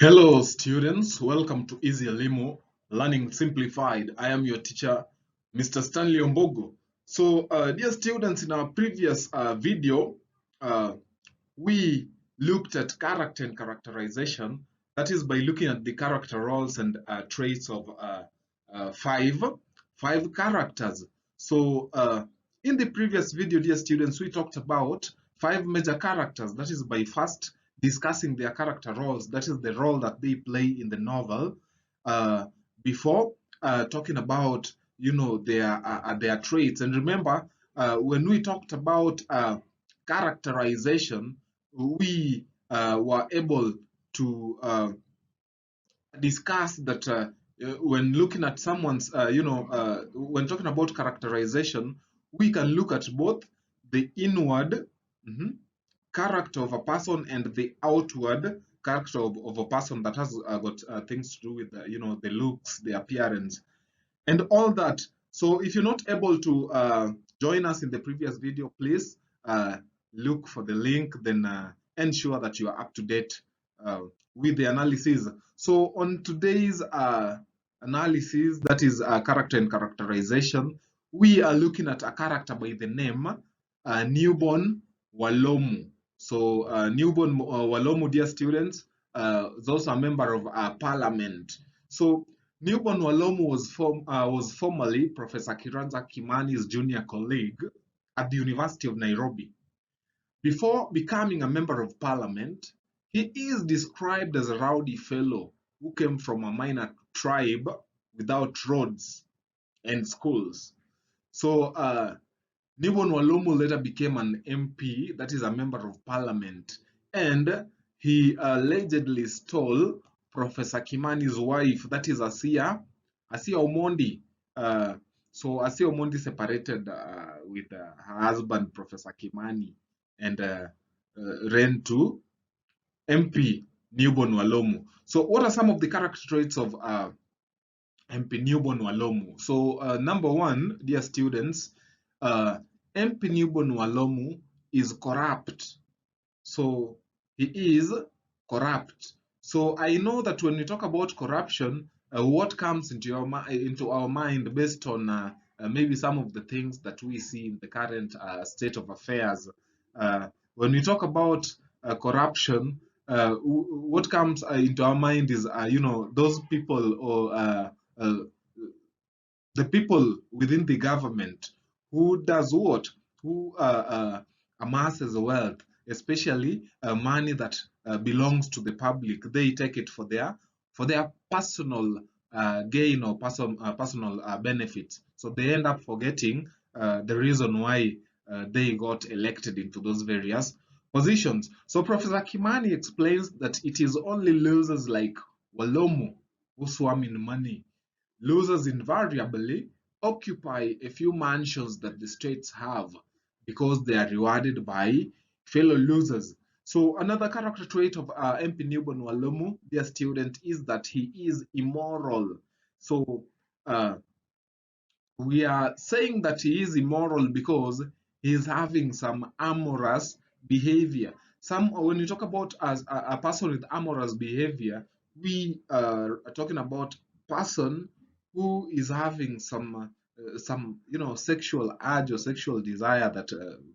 Hello, students. Welcome to Easy Limo Learning Simplified. I am your teacher, Mr. Stanley Ombogo. So, dear students, in our previous video, uh, we looked at character and characterization. That is by looking at the character roles and traits of five characters. So, in the previous video, dear students, we talked about five major characters. That is by first discussing their character roles. That is the role that they play in the novel. Uh, Before talking about, their traits. And remember, when we talked about characterization, we were able to discuss that when looking at someone's, when talking about characterization, we can look at both the inward mhm, character of a person and the outward character of a person that has got things to do with, the looks, the appearance, and all that. So if you're not able to join us in the previous video, please look for the link, then ensure that you are up to date uh, with the analysis. So on today's analysis, that is character and characterization, we are looking at a character by the name Newborn Walomu. So Newborn Walomu, dear students, is also a member of parliament. So Newborn Walomu was formerly Professor Kiranza Kimani's junior colleague at the University of Nairobi. Before becoming a member of parliament, he is described as a rowdy fellow who came from a minor tribe without roads and schools. So Newborn Walomu later became an MP, that is a member of parliament, and he allegedly stole Professor Kimani's wife, that is Asia Omondi. Uh, so Asia Omondi separated with her husband, Professor Kimani, and ran to MP Newborn Walomu. So what are some of the character traits of MP Newborn Walomu? So number one, dear students, MP Newborn Walomu is corrupt. So he is corrupt. So I know that when we talk about corruption, what comes into our mind based on maybe some of the things that we see in the current state of affairs. When we talk about corruption, what comes into our mind is those people or uh, the people within the government who does what? Who amasses wealth, especially money that belongs to the public. They take it for their personal gain or personal benefit. So they end up forgetting the reason why they got elected into those various positions. So Professor Kimani explains that it is only losers like Walomu who swam in money. Losers invariably occupy a few mansions that the states have because they are rewarded by fellow losers. So another character trait of MP Newborn Walomu, dear student, is that he is immoral. So uh, we are saying that he is immoral because he is having some amorous behavior. When you talk about as a person with amorous behavior, we are talking about person who is having some sexual urge or sexual desire that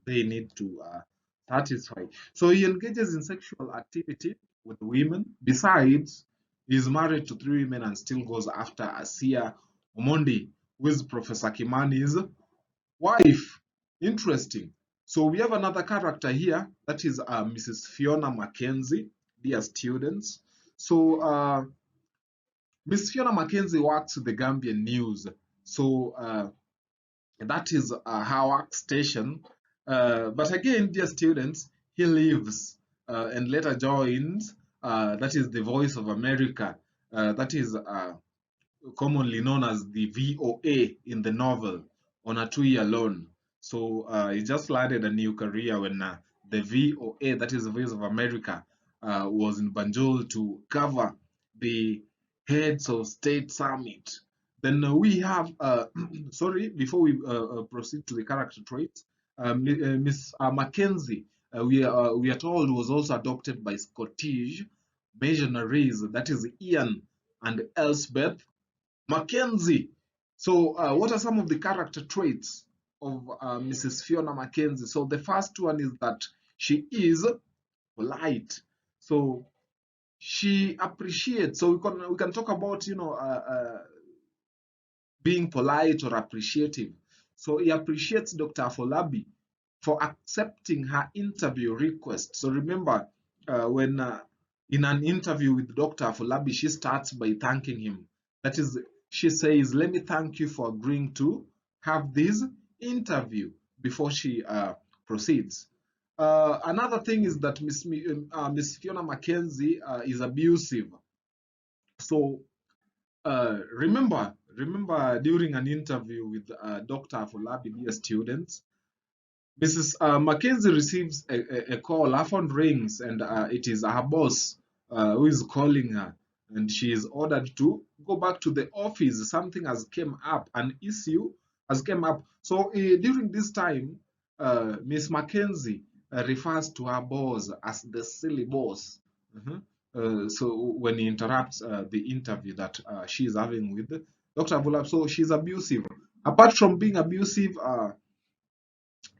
they need to satisfy. So he engages in sexual activity with women. Besides, he's married to three women and still goes after Asia Omondi, who is Professor Kimani's wife. Interesting. So we have another character here, that is Mrs. Fiona Mackenzie, dear students. So Miss Fiona Mackenzie works with the Gambian News. So that is her workstation. But again, dear students, he leaves and later joins, that is the Voice of America. That is commonly known as the VOA in the novel, on a 2-year loan. So he just landed a new career when the VOA, that is the Voice of America, was in Banjul to cover the Heads of State Summit. Then we have, sorry, before we proceed to the character traits, Miss Mackenzie, we are told, was also adopted by Scottish missionaries, that is Ian and Elspeth Mackenzie. So, what are some of the character traits of Mrs. Fiona Mackenzie? So, the first one is that she is polite. So, she appreciates. So, we can talk about being polite or appreciative. So, he appreciates Dr. Afolabi for accepting her interview request. So, remember, when in an interview with Dr. Afolabi, she starts by thanking him. That is, she says, "Let me thank you for agreeing to have this interview," before she proceeds. Another thing is that Miss Fiona Mackenzie is abusive. So, remember during an interview with Dr. Afolabi, dear students, Mrs. Mackenzie receives a call. Her phone rings, and it is her boss who is calling her, and she is ordered to go back to the office. Something has come up, an issue has come up. So during this time, Miss Mackenzie refers to her boss as the silly boss. Mhm. So when he interrupts the interview that she is having with Dr. Avulab, so she's abusive. Apart from being abusive,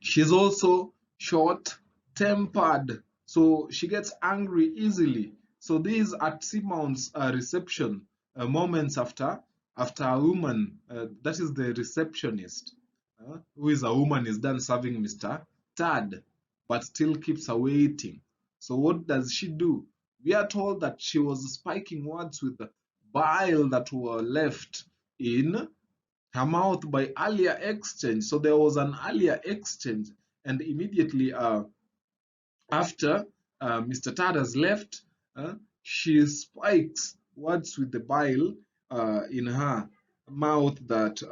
she's also short tempered, so she gets angry easily. So these at Simon's reception, moments after a woman, that is the receptionist, who is a woman, is done serving Mr. Tad, but still keeps her waiting. So what does she do? We are told that she was spiking words with the bile that were left in her mouth by earlier exchange. So there was an earlier exchange, and immediately after Mr. Tad has left, she spikes words with the bile in her mouth that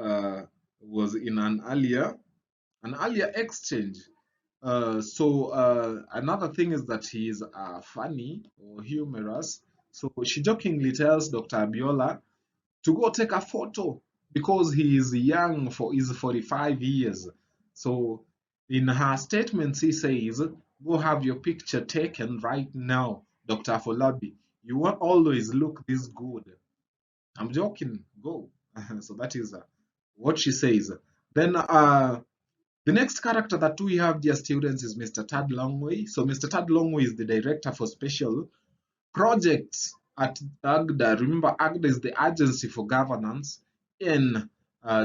was in an earlier exchange. So another thing is that he is funny or humorous. So she jokingly tells Dr. Abiola to go take a photo because he is young, for is 45 years. So in her statement, he says, "Go have your picture taken right now, Dr. Afolabi. You won't always look this good." I'm joking. Go. So that is what she says. Then the next character that we have, dear students, is Mr. Tad Longway. So Mr. Tad Longway is the director for special projects at AGDA. Remember, AGDA is the Agency for Governance and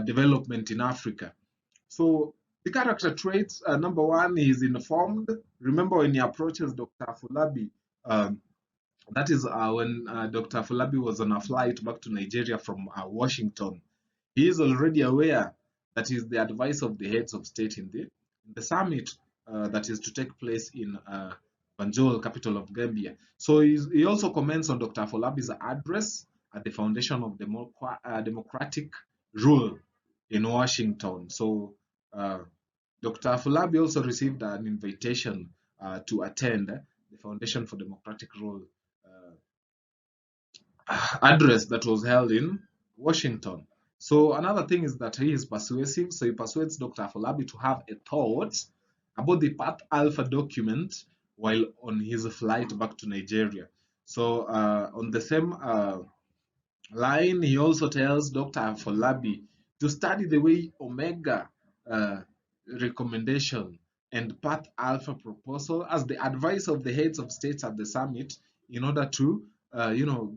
Development in Africa. So the character traits, number one, he is informed. Remember, when he approaches Dr. Afolabi, um, that is when Dr. Afolabi was on a flight back to Nigeria from Washington. He is already aware that is the advice of the heads of state in the summit that is to take place in Banjul, capital of Gambia. So he also comments on Dr. Afolabi's address at the foundation of democratic rule in Washington. So Dr. Afolabi also received an invitation to attend the Foundation for Democratic Rule address that was held in Washington. So another thing is that he is persuasive. So he persuades Dr. Afolabi to have a thought about the Path Alpha document while on his flight back to Nigeria. So on the same line, he also tells Dr. Afolabi to study the way Omega uh, recommendation and Path Alpha proposal as the advice of the heads of states at the summit in order to,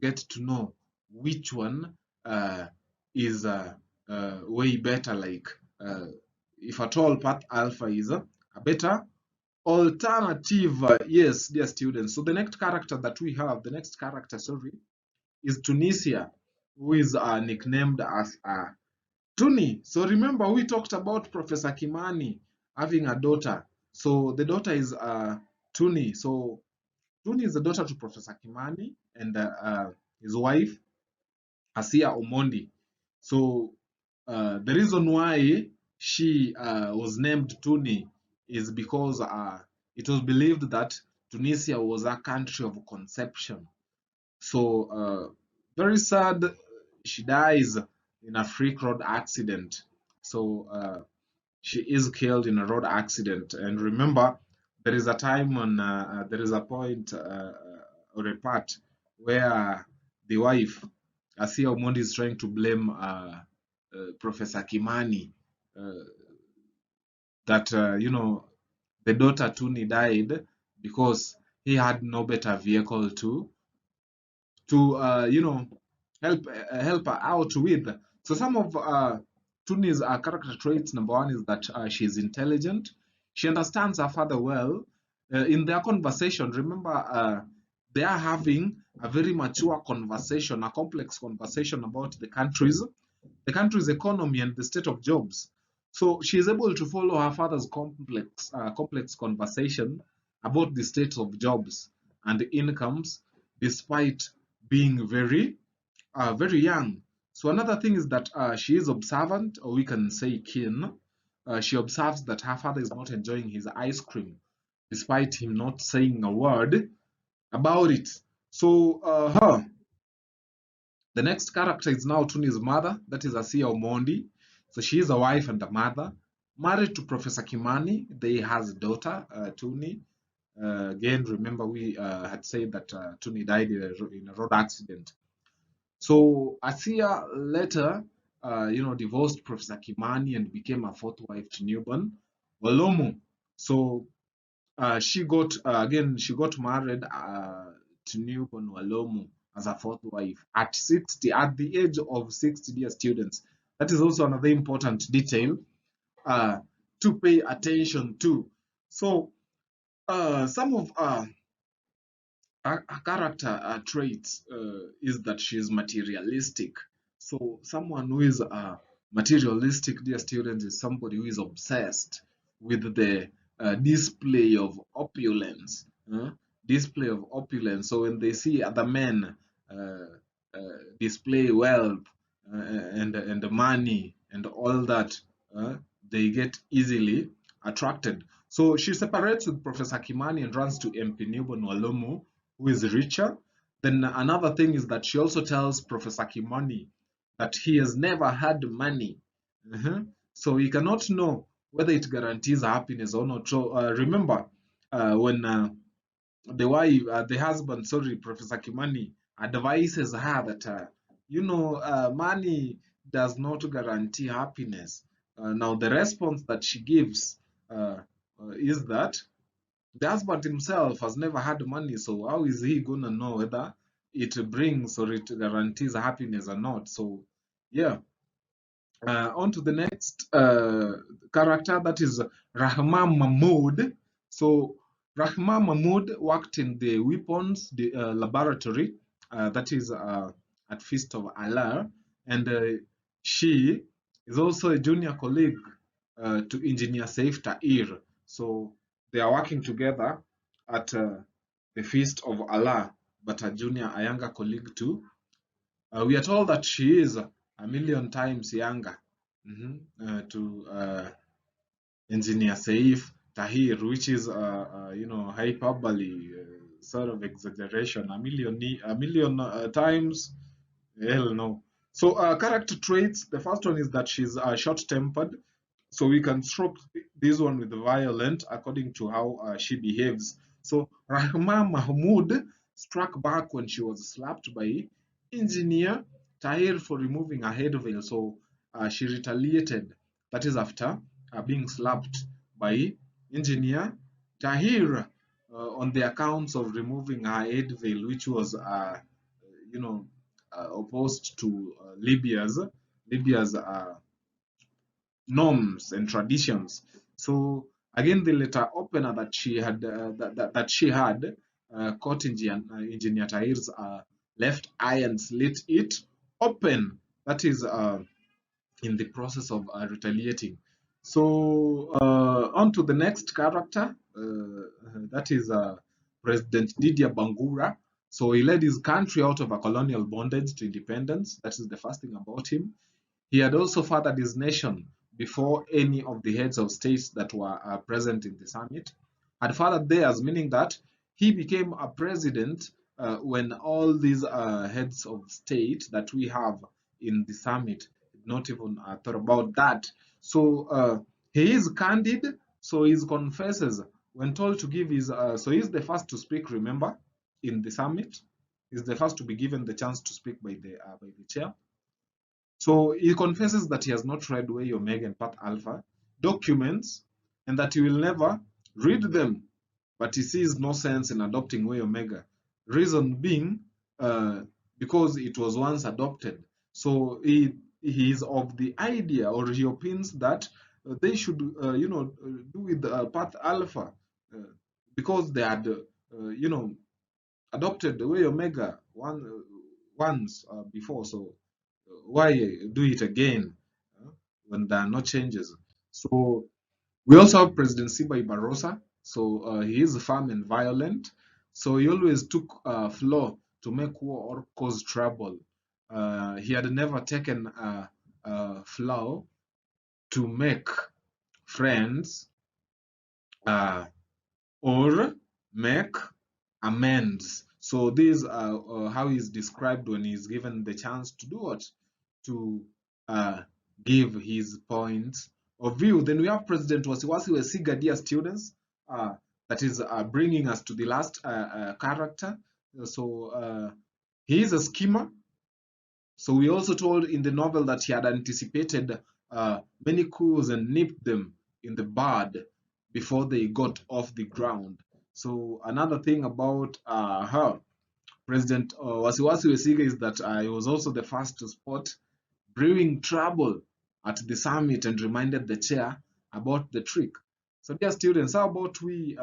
get to know which one is way better. Like, if at all, Path Alpha is a better alternative. Yes, dear students. So the next character, sorry, is Tunisia, who is nicknamed as Tuni. So remember, we talked about Professor Kimani having a daughter. So the daughter is Tuni. So Tuni is the daughter to Professor Kimani and his wife, Asia Omondi. So the reason why she was named Tuni is because it was believed that Tunisia was a country of conception. So very sad, she dies in a freak road accident. So she is killed in a road accident. And remember, there is a time when there is a point or a part where the wife, Asia Omondi, is trying to blame Professor Kimani that, the daughter Tuni died because he had no better vehicle to help her out with. So some of Tuni's character traits, number one is that she's intelligent. She understands her father well. In their conversation, remember, they are having a very mature conversation, a complex conversation about the country's economy and the state of jobs. So she is able to follow her father's complex conversation about the state of jobs and incomes, despite being very young. So another thing is that she is observant, or we can say keen. She observes that her father is not enjoying his ice cream, despite him not saying a word about it. So the next character is now Tuni's mother, that is Asia Omondi. So she is a wife and a mother, married to Professor Kimani. They has a daughter, Tuni. Again, remember we had said that Tuni died in a road accident. So Asia later, divorced Professor Kimani and became a fourth wife to newborn Walomo. So she got married to newborn Walomo as a fourth wife at 60, at the age of 60, dear students. That is also another important detail uh, to pay attention to. So some of her character traits is that she is materialistic. So someone who is materialistic, dear students, is somebody who is obsessed with the display of opulence. Display of opulence. So when they see other men uh, display wealth and money and all that, uh, they get easily attracted. So she separates with Professor Kimani and runs to MP Newborn Walomo, who is richer. Then another thing is that she also tells Professor Kimani that he has never had money. So he cannot know whether it guarantees happiness or not. So remember, when the husband, sorry, Professor Kimani, advises her that, money does not guarantee happiness. Now, the response that she gives is that the husband himself has never had money, so how is he gonna know whether it brings or it guarantees happiness or not? So, yeah. On to the next character, that is Rahman Mahmood. So, Rahman Mahmood worked in the weapons laboratory, that is at Feast of Allah, and she is also a junior colleague to Engineer Saif Tahir. So, they are working together at the Feast of Allah, but a younger colleague too. We are told that she is a million times younger to Engineer Saif Tahir, which is, hyperbole, sort of exaggeration. A million times, hell no. So, character traits. The first one is that she's short-tempered. So we can stroke this one with violent according to how she behaves. So Rahma Mahmood struck back when she was slapped by engineer Tahir for removing her head veil. So she retaliated. That is after being slapped by engineer Tahir on the accounts of removing her head veil, which was, opposed to Libya's norms and traditions. So again, the letter opener that she had caught Engineer Tahir's left eye and slit it open. That is in the process of retaliating. So on to the next character. That is President Didier Bangura. So he led his country out of a colonial bondage to independence. That is the first thing about him. He had also fathered his nation before any of the heads of states that were present in the summit had fathered theirs, meaning that he became a president when all these heads of state that we have in the summit did not even thought about that. So he is candid, so he confesses when told to give his. So he's the first to speak, remember, in the summit. He's the first to be given the chance to speak by the chair. So he confesses that he has not read Way Omega and Path Alpha documents and that he will never read them, but he sees no sense in adopting Way Omega. Reason being, because it was once adopted. So he is of the idea, or he opines that they should, do with Path Alpha because they had, adopted the Way Omega once before. So why do it again when there are no changes? So we also have President Sibai Barossa. So he is firm and violent. So he always took floor to make war or cause trouble. He had never taken floor to make friends uh, or make amends. So these are how he's described when he's given the chance to do what? To give his points of view. Then we have President Wasiwasi Wesiga, dear students, that is bringing us to the last character. So he is a schemer. So we also told in the novel that he had anticipated many coups and nipped them in the bud before they got off the ground. So another thing about her, President Wasiwasi Wesiga, is that he was also the first to spot brewing trouble at the summit and reminded the chair about the trick. So dear students, how about we,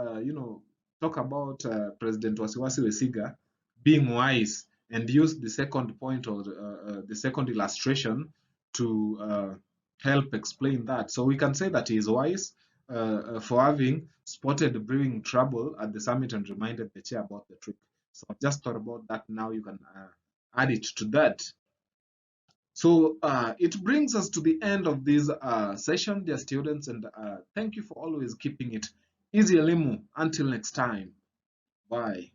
talk about President Wasiwasi Wesiga being wise and use the second point or the second illustration to help explain that. So we can say that he is wise for having spotted brewing trouble at the summit and reminded the chair about the trick. So I've just thought about that. Now you can add it to that. So it brings us to the end of this session, dear students, and thank you for always keeping it easy, Elimu. Until next time, bye.